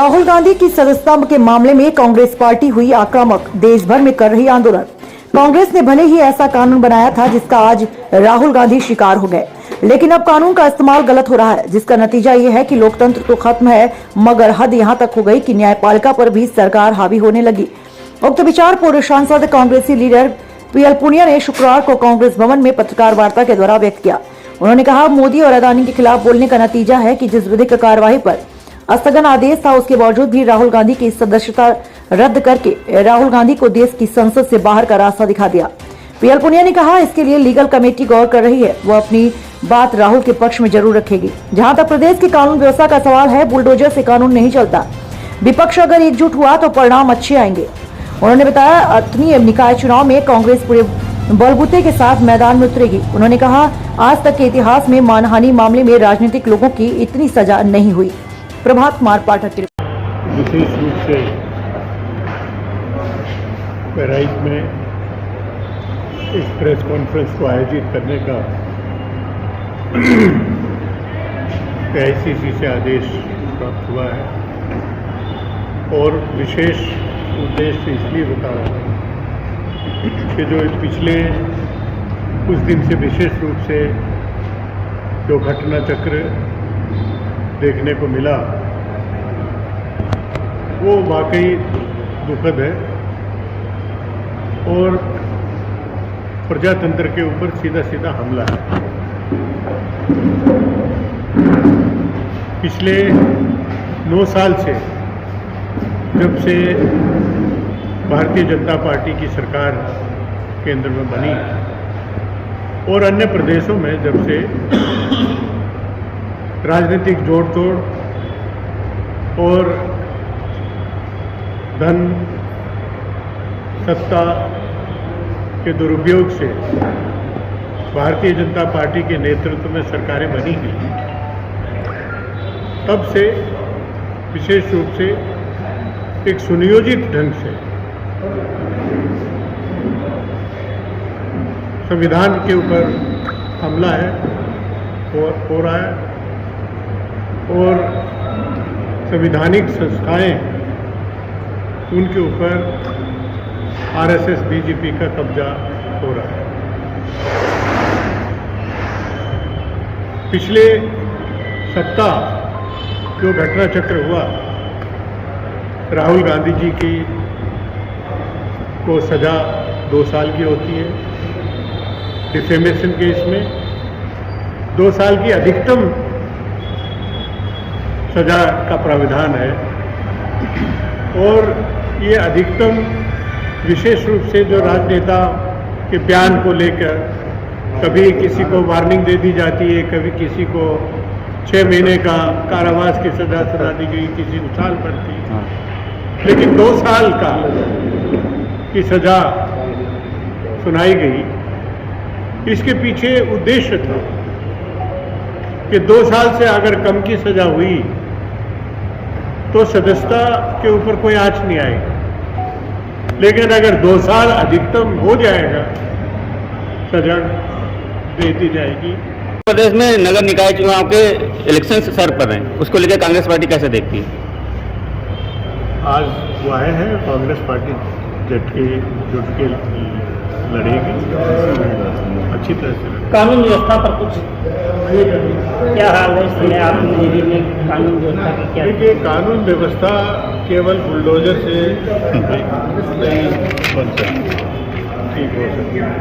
राहुल गांधी की सदस्यता के मामले में कांग्रेस पार्टी हुई आक्रामक, देश भर में कर रही आंदोलन। कांग्रेस ने भले ही ऐसा कानून बनाया था जिसका आज राहुल गांधी शिकार हो गए, लेकिन अब कानून का इस्तेमाल गलत हो रहा है, जिसका नतीजा ये है कि लोकतंत्र तो खत्म है, मगर हद यहाँ तक हो गई कि न्यायपालिका पर भी सरकार हावी होने लगी। उक्त विचार पूर्व सांसद कांग्रेसी लीडर पीएल पुनिया ने शुक्रवार को कांग्रेस भवन में पत्रकार वार्ता के द्वारा व्यक्त किया। उन्होंने कहा, मोदी और अदानी के खिलाफ बोलने का नतीजा है कि जिस विधिक कार्यवाही पर स्थगन आदेश था, उसके बावजूद भी राहुल गांधी की सदस्यता रद्द करके राहुल गांधी को देश की संसद से बाहर का रास्ता दिखा दिया। पीएल पुनिया ने कहा, इसके लिए लीगल कमेटी गौर कर रही है, वो अपनी बात राहुल के पक्ष में जरूर रखेगी। जहां तक प्रदेश की कानून व्यवस्था का सवाल है, बुलडोजर से कानून नहीं चलता। विपक्ष अगर एकजुट हुआ तो परिणाम अच्छे आएंगे। उन्होंने बताया, अतनी निकाय चुनाव में कांग्रेस पूरे बलबूते के साथ मैदान में उतरेगी। उन्होंने कहा, आज तक के इतिहास में मानहानि मामले में राजनीतिक लोगों की इतनी सजा नहीं हुई। प्रभात कुमार पाठक। विशेष रूप से बहराइच में इस प्रेस कॉन्फ्रेंस को आयोजित करने का AICC से आदेश प्राप्त हुआ है और विशेष उद्देश्य इसलिए बता रहा हूँ कि जो पिछले कुछ दिन से विशेष रूप से जो घटना चक्र देखने को मिला वो वाकई दुखद है और प्रजातंत्र के ऊपर सीधा सीधा हमला है। पिछले 9 साल से जब से भारतीय जनता पार्टी की सरकार केंद्र में बनी और अन्य प्रदेशों में जब से राजनीतिक जोड़ तोड़ और धन सत्ता के दुरुपयोग से भारतीय जनता पार्टी के नेतृत्व में सरकारें बनी हैं, तब से विशेष रूप से एक सुनियोजित ढंग से संविधान के ऊपर हमला है हो रहा है और संवैधानिक संस्थाएं उनके ऊपर RSS BJP का कब्जा हो रहा है। पिछले सप्ताह जो घटना चक्र हुआ, राहुल गांधी जी की को सजा 2 साल की होती है, डिफेमेशन केस में 2 साल की अधिकतम सजा का प्राविधान है और ये अधिकतम विशेष रूप से जो राजनेता के बयान को लेकर कभी किसी को वार्निंग दे दी जाती है, कभी किसी को 6 महीने का कारावास की सजा सुना दी गई, किसी को साल पड़ती, लेकिन 2 साल का की सजा सुनाई गई। इसके पीछे उद्देश्य था कि 2 साल से अगर कम की सजा हुई तो सदस्यता के ऊपर कोई आंच नहीं आएगी, लेकिन अगर 2 साल अधिकतम हो जाएगा सजा दे दी जाएगी। प्रदेश में नगर निकाय चुनाव के इलेक्शन सर पर हैं, उसको लेकर कांग्रेस पार्टी कैसे देखती है? आज वो आए हैं, कांग्रेस पार्टी जुट के लड़ेगी अच्छी तरह से। कानून व्यवस्था पर कुछ क्या हाल है इस समय आप नजरिए में? कानून व्यवस्था की क्या? देखिए, कानून व्यवस्था केवल बुलडोजर से नहीं बन सकती।